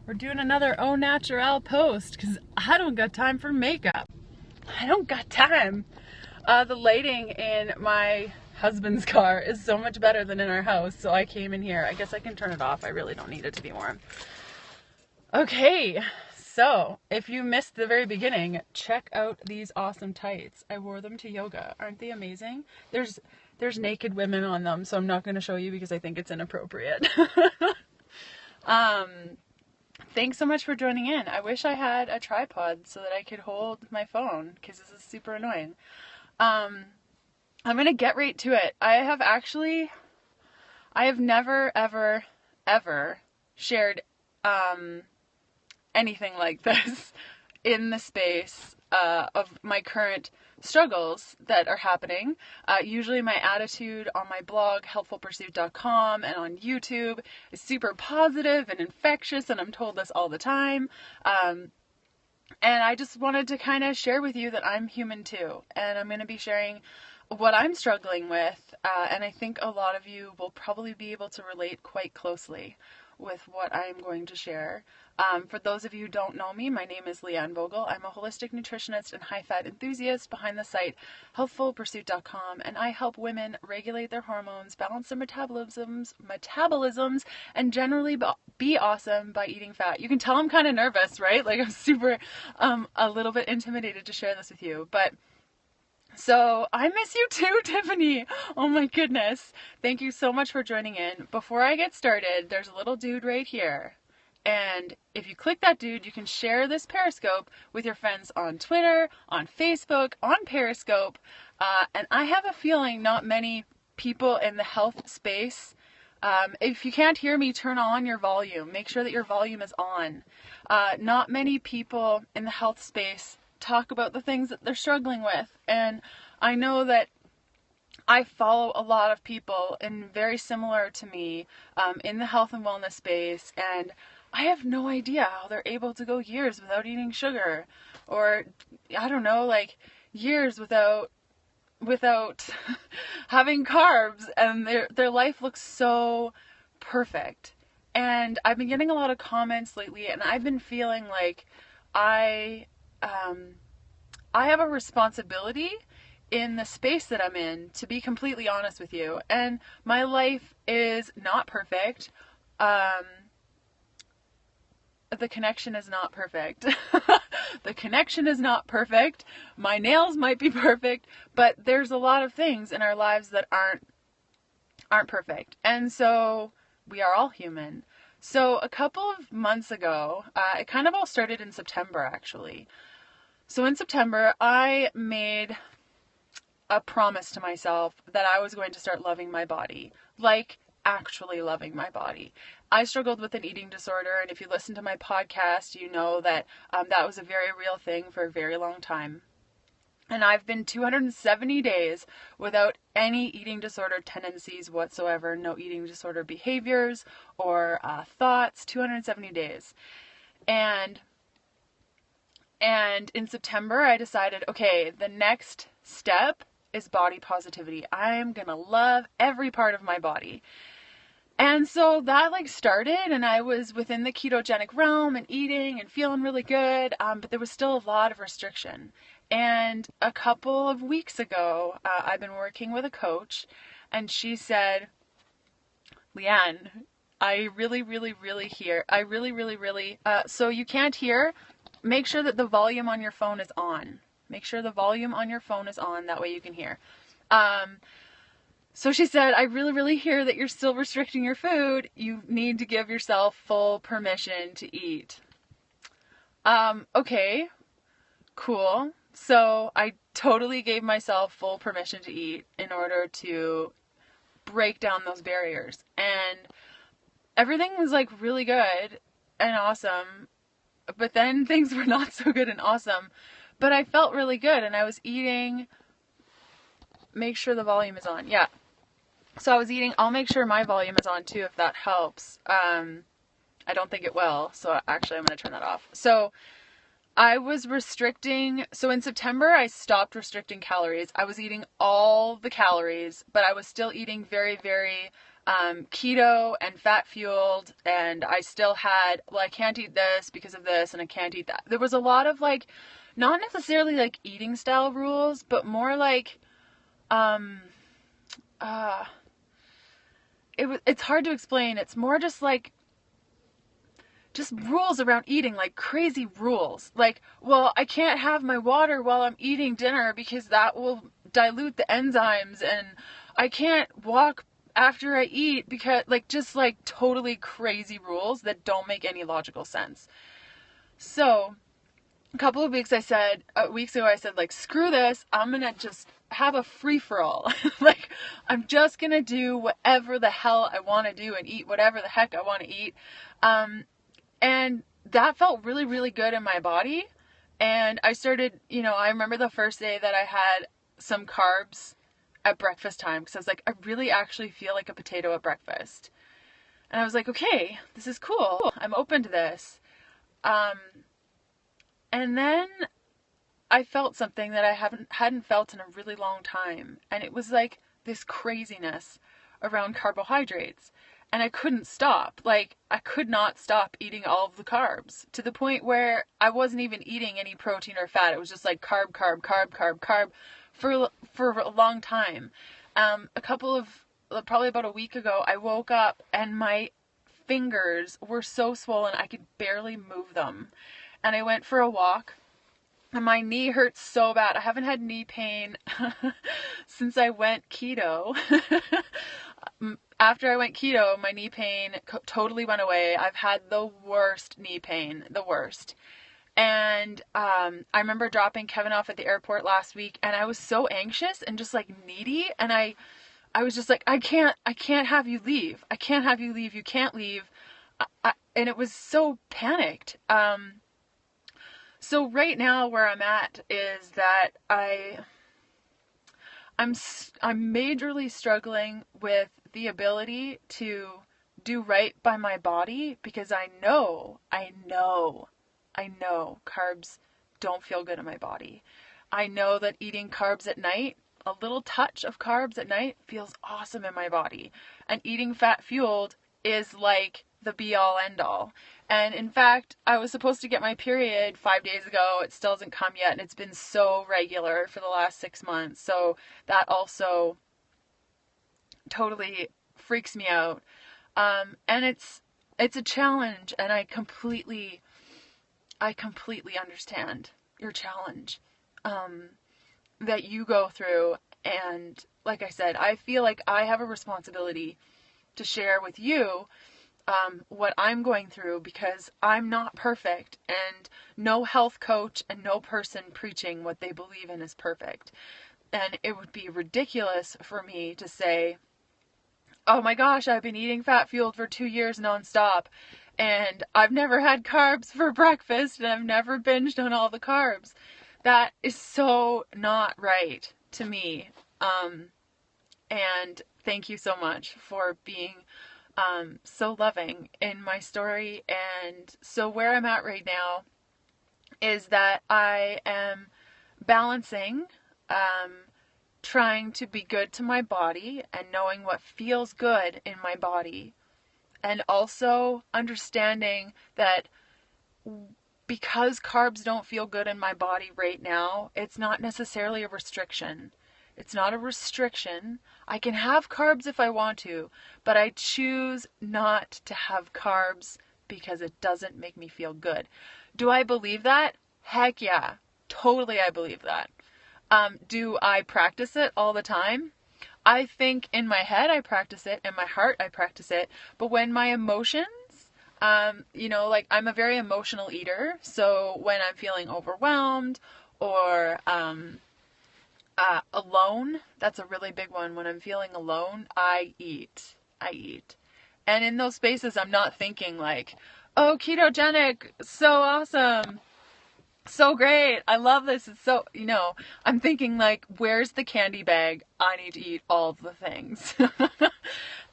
We're doing another au naturel post because I don't got time for makeup. I don't got time. The lighting in my husband's car is so much better than in our house, so I came in here. I guess I can turn it off. I really don't need it to be warm. Okay, so if you missed the very beginning, check out these awesome tights. I wore them to yoga. Aren't they amazing? There's naked women on them, so I'm not going to show you because I think it's inappropriate. Thanks so much for joining in. I wish I had a tripod so that I could hold my phone because this is super annoying. I'm going to get right to it. I have never, ever shared anything like this in the space of my current struggles that are happening. Usually my attitude on my blog, healthfulpursuit.com, and on YouTube is super positive and infectious, and I'm told this all the time. And I just wanted to kind of share with you that I'm human too, and I'm going to be sharing what I'm struggling with, and I think a lot of you will probably be able to relate quite closely with what I'm going to share. For those of you who don't know me, my name is Leanne Vogel. I'm a holistic nutritionist and high-fat enthusiast behind the site healthfulpursuit.com, and I help women regulate their hormones, balance their metabolisms, and generally be awesome by eating fat. You can tell I'm kind of nervous, right? Like I'm super, a little bit intimidated to share this with you, but so I miss you too, Tiffany. Oh my goodness. Thank you so much for joining in. Before I get started, there's a little dude right here. And if you click that dude, you can share this Periscope with your friends on Twitter, on Facebook, on Periscope. And I have a feeling not many people in the health space, if you can't hear me, turn on your volume. Make sure that your volume is on. Not many people in the health space talk about the things that they're struggling with. And I know that I follow a lot of people and very similar to me in the health and wellness space, and I have no idea how they're able to go years without eating sugar, or I don't know, like years without having carbs, and their life looks so perfect. And I've been getting a lot of comments lately, and I've been feeling like I have a responsibility in the space that I'm in to be completely honest with you. And my life is not perfect. The connection is not perfect. The connection is not perfect. My nails might be perfect, but there's a lot of things in our lives that aren't perfect. And so we are all human. So a couple of months ago, it kind of all started in September actually. So in September, I made a promise to myself that I was going to start loving my body, like actually loving my body. I struggled with an eating disorder, and if you listen to my podcast, you know that that was a very real thing for a very long time. And I've been 270 days without any eating disorder tendencies whatsoever, no eating disorder behaviors or thoughts, 270 days. And in September, I decided, okay, the next step is body positivity. I am going to love every part of my body. And so that started, and I was within the ketogenic realm and eating and feeling really good, but there was still a lot of restriction. And a couple of weeks ago, I've been working with a coach, and she said, Leanne, I really hear, so you can't hear? Make sure that the volume on your phone is on. Make sure the volume on your phone is on, that way you can hear. So she said, I really hear that you're still restricting your food. You need to give yourself full permission to eat. Okay, cool. So I totally gave myself full permission to eat in order to break down those barriers. And everything was really good and awesome. But then things were not so good and awesome. But I felt really good, and I was eating. Make sure the volume is on. Yeah. So I was eating. I'll make sure my volume is on too, if that helps. I don't think it will. So actually, I'm going to turn that off. So I was restricting. So in September, I stopped restricting calories. I was eating all the calories, but I was still eating very keto and fat fueled, and I still had, well, I can't eat this because of this, and I can't eat that. There was a lot of like, not necessarily like eating style rules, but more like, it's hard to explain. It's more just like, just rules around eating, like crazy rules. Like, well, I can't have my water while I'm eating dinner because that will dilute the enzymes, and I can't walk after I eat because, like, just like totally crazy rules that don't make any logical sense. So a couple of weeks ago I said, like, screw this, I'm gonna just have a free-for-all. Like, I'm just gonna do whatever the hell I want to do and eat whatever the heck I want to eat. And that felt really, really good in my body. And I started, I remember the first day that I had some carbs at breakfast time, because I was like, I really actually feel like a potato at breakfast. And I was like, okay, this is cool. I'm open to this. And then I felt something that I hadn't felt in a really long time. And it was like this craziness around carbohydrates. And I couldn't stop. Like, I could not stop eating all of the carbs, to the point where I wasn't even eating any protein or fat. It was just like carb for a long time. Probably about a week ago, I woke up and my fingers were so swollen I could barely move them. And I went for a walk, and my knee hurts so bad. I haven't had knee pain since I went keto. After I went keto, my knee pain totally went away. I've had the worst knee pain, the worst. And I remember dropping Kevin off at the airport last week, and I was so anxious and just like needy, and I was just like, I can't have you leave. I can't have you leave. You can't leave. And it was so panicked. So right now where I'm at is that I'm majorly struggling with the ability to do right by my body, because I know carbs don't feel good in my body. I know that eating carbs at night, a little touch of carbs at night, feels awesome in my body. And eating fat fueled is like the be all end all. And in fact, I was supposed to get my period 5 days ago. It still hasn't come yet, and it's been so regular for the last 6 months. So that also totally freaks me out. And it's a challenge, and I completely understand your challenge that you go through. And like I said, I feel like I have a responsibility to share with you what I'm going through, because I'm not perfect, and no health coach and no person preaching what they believe in is perfect. And it would be ridiculous for me to say, oh my gosh, I've been eating fat fueled for 2 years nonstop, and I've never had carbs for breakfast, and I've never binged on all the carbs. That is so not right to me. And thank you so much for being so loving in my story. And so where I'm at right now is that I am balancing trying to be good to my body and knowing what feels good in my body, and also understanding that because carbs don't feel good in my body right now, it's not necessarily a restriction. It's not a restriction. I can have carbs if I want to, but I choose not to have carbs because it doesn't make me feel good. Do I believe that? Heck yeah. Totally I believe that. Do I practice it all the time? I think in my head I practice it, in my heart I practice it, but when my emotions, like I'm a very emotional eater, so when I'm feeling overwhelmed or alone, that's a really big one. When I'm feeling alone, I eat. And in those spaces, I'm not thinking like, oh, ketogenic, so awesome, so great, I love this, it's so, I'm thinking like, where's the candy bag? I need to eat all of the things.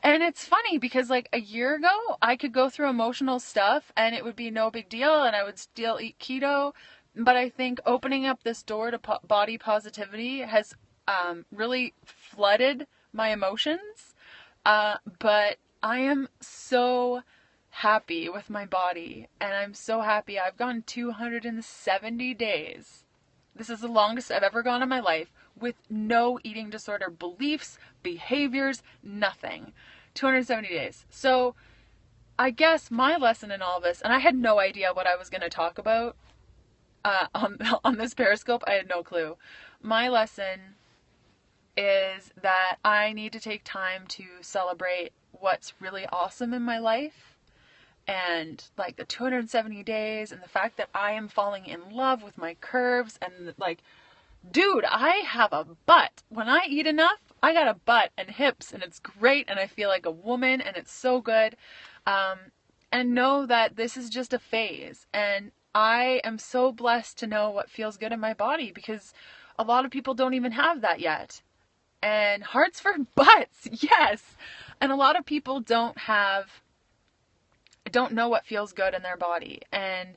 And it's funny because like a year ago, I could go through emotional stuff and it would be no big deal and I would still eat keto. But I think opening up this door to body positivity has really flooded my emotions. But I am so happy with my body, and I'm so happy. I've gone 270 days. This is the longest I've ever gone in my life with no eating disorder beliefs, behaviors, nothing. 270 days. So I guess my lesson in all this, and I had no idea what I was going to talk about on this Periscope. I had no clue. My lesson is that I need to take time to celebrate what's really awesome in my life, and like the 270 days and the fact that I am falling in love with my curves, and like, dude, I have a butt. When I eat enough, I got a butt and hips, and it's great, and I feel like a woman, and it's so good. And know that this is just a phase, and I am so blessed to know what feels good in my body, because a lot of people don't even have that yet. And hearts for butts, yes. And a lot of people don't know what feels good in their body. And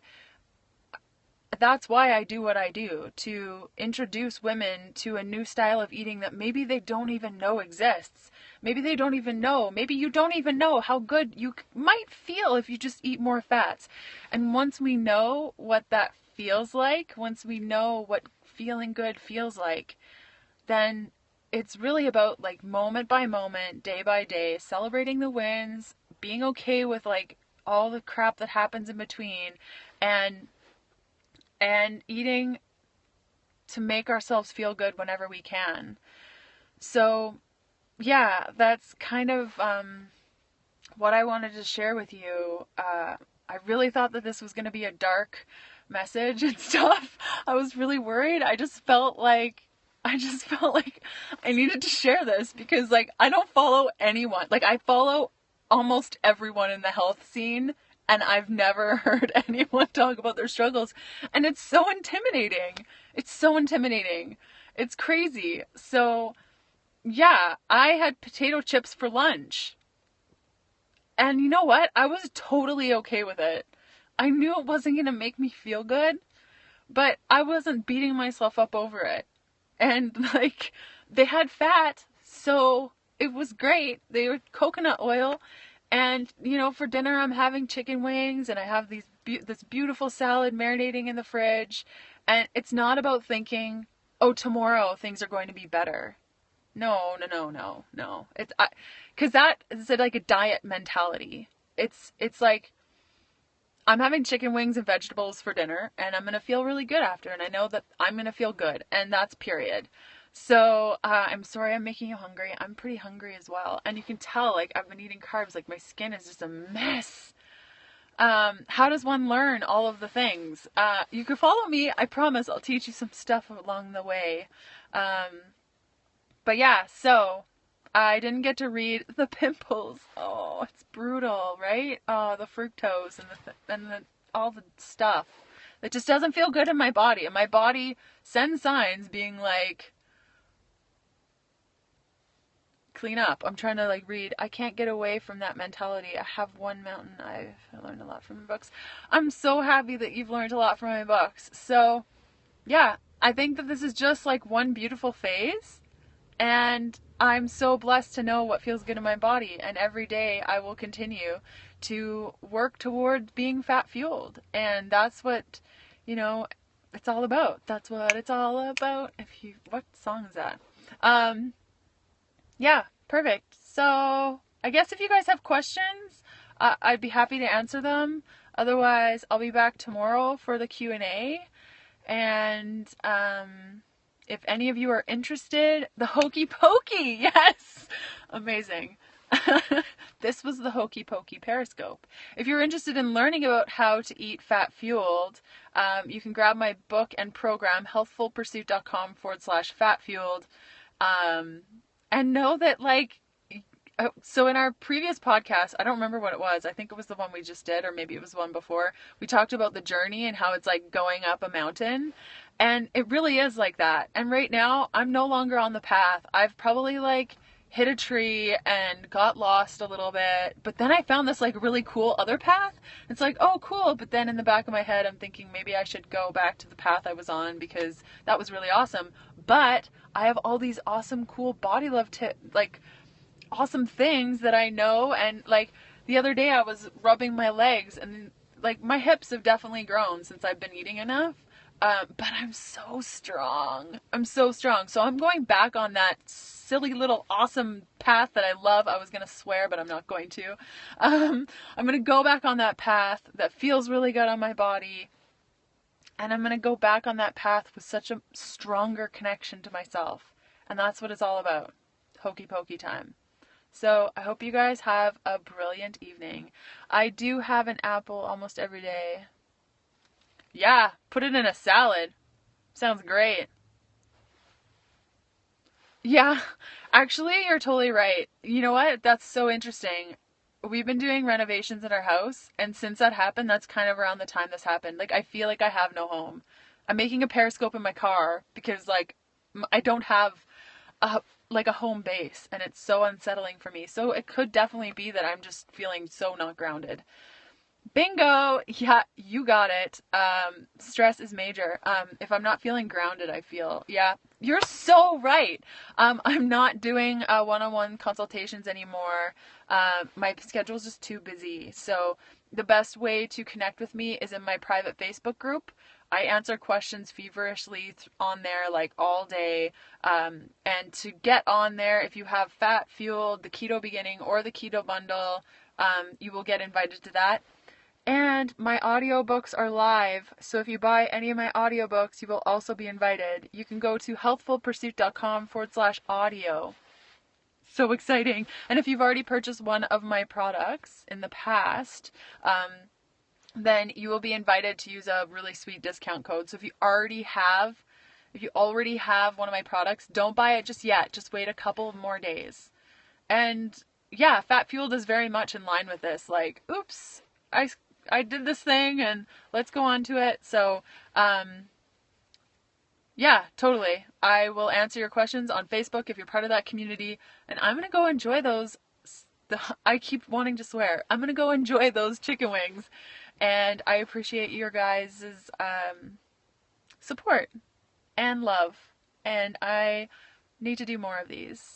that's why I do what I do, to introduce women to a new style of eating that maybe they don't even know exists. Maybe they don't even know. Maybe you don't even know how good you might feel if you just eat more fats. And once we know what that feels like, once we know what feeling good feels like, then it's really about like moment by moment, day by day, celebrating the wins, being okay with like all the crap that happens in between, and eating to make ourselves feel good whenever we can. So yeah, that's kind of what I wanted to share with you. I really thought that this was going to be a dark message and stuff. I was really worried. I just felt like I needed to share this, because like I don't follow anyone. Like I follow almost everyone in the health scene, and I've never heard anyone talk about their struggles. And it's so intimidating. It's so intimidating. It's crazy. So yeah, I had potato chips for lunch. And you know what? I was totally okay with it. I knew it wasn't going to make me feel good, but I wasn't beating myself up over it. And like, they had fat, so it was great. They were coconut oil. And, you know, for dinner I'm having chicken wings, and I have this beautiful salad marinating in the fridge. And it's not about thinking, oh, tomorrow things are going to be better. No. It's, cause that is like a diet mentality. It's like, I'm having chicken wings and vegetables for dinner, and I'm going to feel really good after. And I know that I'm going to feel good, and that's period. So, I'm sorry I'm making you hungry. I'm pretty hungry as well. And you can tell, like, I've been eating carbs. Like, my skin is just a mess. How does one learn all of the things? You can follow me. I promise I'll teach you some stuff along the way. But yeah, so I didn't get to read the pimples. Oh, it's brutal, right? Oh, the fructose and the all the stuff that just doesn't feel good in my body. And my body sends signs being like, clean up. I'm trying to like read. I can't get away from that mentality. I have one mountain. I learned a lot from my books. I'm so happy that you've learned a lot from my books. So yeah, I think that this is just like one beautiful phase, and I'm so blessed to know what feels good in my body. And every day I will continue to work towards being fat fueled. And that's what, you know, it's all about. That's what it's all about. What song is that? Yeah, perfect. So I guess if you guys have questions, I'd be happy to answer them. Otherwise, I'll be back tomorrow for the Q&A. And, if any of you are interested, the Hokey Pokey, yes, amazing. This was the Hokey Pokey Periscope. If you're interested in learning about how to eat fat fueled, you can grab my book and program, healthfulpursuit.com/fat fueled. And know that, like, so in our previous podcast, I don't remember what it was. I think it was the one we just did, or maybe it was the one before. We talked about the journey and how it's like going up a mountain. And it really is like that. And right now, I'm no longer on the path. I've probably like hit a tree and got lost a little bit. But then I found this like really cool other path. It's like, oh, cool. But then in the back of my head, I'm thinking maybe I should go back to the path I was on because that was really awesome. But I have all these awesome, cool body love awesome things that I know. And like the other day I was rubbing my legs, and like my hips have definitely grown since I've been eating enough. But I'm so strong. I'm so strong. So I'm going back on that silly little awesome path that I love. I was going to swear, but I'm not going to. I'm going to go back on that path that feels really good on my body. And I'm going to go back on that path with such a stronger connection to myself. And that's what it's all about. Hokey Pokey time. So I hope you guys have a brilliant evening. I do have an apple almost every day. Yeah, put it in a salad. Sounds great. Yeah, actually, you're totally right. You know what? That's so interesting. We've been doing renovations in our house, and since that happened, that's kind of around the time this happened. Like, I feel like I have no home. I'm making a periscope in my car because, like, I don't have a like a home base, and it's so unsettling for me. So it could definitely be that I'm just feeling so not grounded. Bingo! Yeah, you got it. Stress is major. If I'm not feeling grounded, I feel, yeah, you're so right. I'm not doing one-on-one consultations anymore. My schedule's just too busy. So the best way to connect with me is in my private Facebook group. I answer questions feverishly on there like all day. And to get on there, if you have Fat Fueled, the Keto Beginning, or the Keto Bundle, you will get invited to that. And my audiobooks are live, so if you buy any of my audiobooks, you will also be invited. You can go to healthfulpursuit.com/audio. So exciting. And if you've already purchased one of my products in the past, then you will be invited to use a really sweet discount code. So if you already have one of my products, don't buy it just yet. Just wait a couple more days. And yeah, Fat Fueled is very much in line with this. Like, oops, I did this thing and let's go on to it. So, yeah, totally. I will answer your questions on Facebook if you're part of that community. And I'm going to go enjoy those. I keep wanting to swear. I'm going to go enjoy those chicken wings. And I appreciate your guys' support and love. And I need to do more of these.